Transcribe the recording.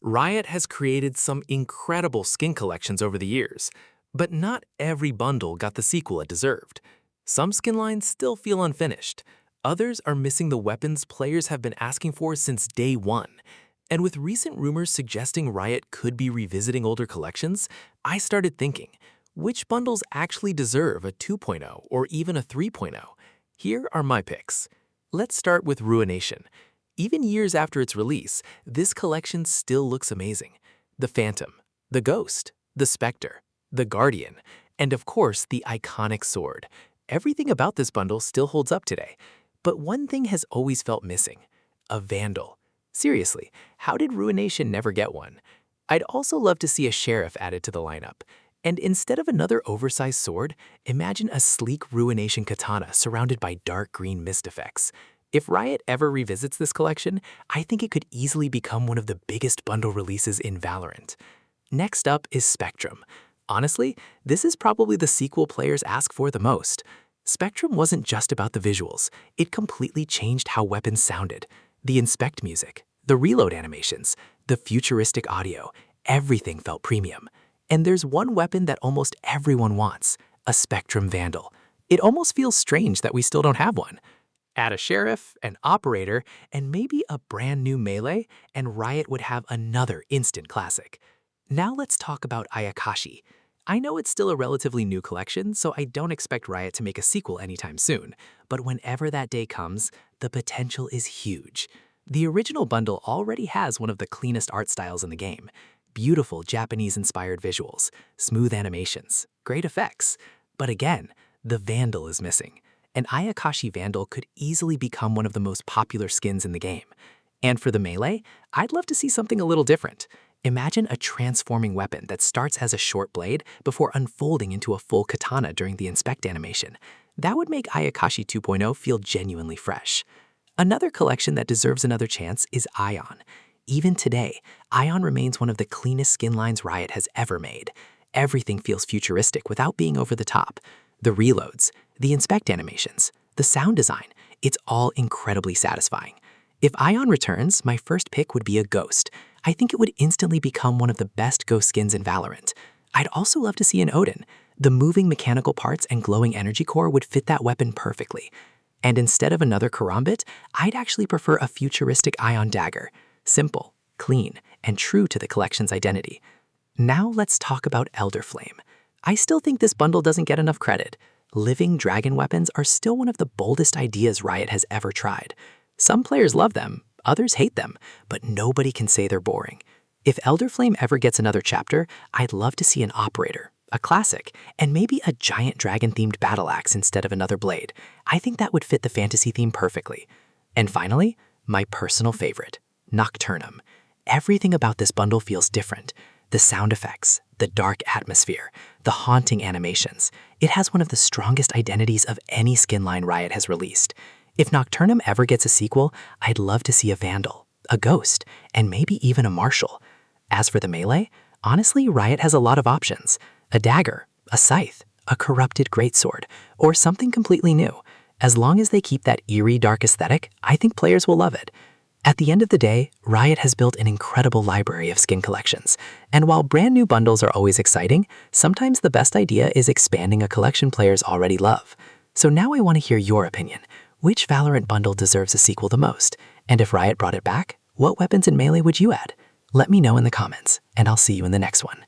Riot has created some incredible skin collections over the years, but not every bundle got the sequel it deserved. Some skin lines still feel unfinished. Others are missing the weapons players have been asking for since day one. And with recent rumors suggesting Riot could be revisiting older collections, I started thinking, which bundles actually deserve a 2.0 or even a 3.0? Here are my picks. Let's start with Ruination. Even years after its release, this collection still looks amazing. The Phantom, the Ghost, the Spectre, the Guardian, and of course the iconic sword. Everything about this bundle still holds up today. But one thing has always felt missing: a Vandal. Seriously, how did Ruination never get one? I'd also love to see a Sheriff added to the lineup. And instead of another oversized sword, imagine a sleek Ruination katana surrounded by dark green mist effects. If Riot ever revisits this collection, I think it could easily become one of the biggest bundle releases in Valorant. Next up is Spectrum. Honestly, this is probably the sequel players ask for the most. Spectrum wasn't just about the visuals, it completely changed how weapons sounded. The inspect music, the reload animations, the futuristic audio, everything felt premium. And there's one weapon that almost everyone wants: a Spectrum Vandal. It almost feels strange that we still don't have one. Add a Sheriff, an Operator, and maybe a brand new melee, and Riot would have another instant classic. Now let's talk about Ayakashi. I know it's still a relatively new collection, so I don't expect Riot to make a sequel anytime soon, but whenever that day comes, the potential is huge. The original bundle already has one of the cleanest art styles in the game. Beautiful Japanese-inspired visuals, smooth animations, great effects. But again, the Vandal is missing. An Ayakashi Vandal could easily become one of the most popular skins in the game. And for the melee, I'd love to see something a little different. Imagine a transforming weapon that starts as a short blade before unfolding into a full katana during the inspect animation. That would make Ayakashi 2.0 feel genuinely fresh. Another collection that deserves another chance is Ion. Even today, Ion remains one of the cleanest skin lines Riot has ever made. Everything feels futuristic without being over the top. The reloads, the inspect animations, the sound design, it's all incredibly satisfying. If Ion returns, my first pick would be a Ghost. I think it would instantly become one of the best Ghost skins in Valorant. I'd also love to see an Odin. The moving mechanical parts and glowing energy core would fit that weapon perfectly. And instead of another Karambit, I'd actually prefer a futuristic Ion dagger. Simple, clean, and true to the collection's identity. Now let's talk about Elderflame. I still think this bundle doesn't get enough credit. Living dragon weapons are still one of the boldest ideas Riot has ever tried. Some players love them, others hate them, but nobody can say they're boring. If Elderflame ever gets another chapter, I'd love to see an Operator, a classic, and maybe a giant dragon-themed battle axe instead of another blade. I think that would fit the fantasy theme perfectly. And finally, my personal favorite, Nocturnum. Everything about this bundle feels different. The sound effects, the dark atmosphere, the haunting animations. It has one of the strongest identities of any skin line Riot has released. If Nocturnum ever gets a sequel, I'd love to see a Vandal, a Ghost, and maybe even a Marshal. As for the melee, honestly, Riot has a lot of options. A dagger, a scythe, a corrupted greatsword, or something completely new. As long as they keep that eerie, dark aesthetic, I think players will love it. At the end of the day, Riot has built an incredible library of skin collections. And while brand new bundles are always exciting, sometimes the best idea is expanding a collection players already love. So now I want to hear your opinion. Which Valorant bundle deserves a sequel the most? And if Riot brought it back, what weapons and melee would you add? Let me know in the comments, and I'll see you in the next one.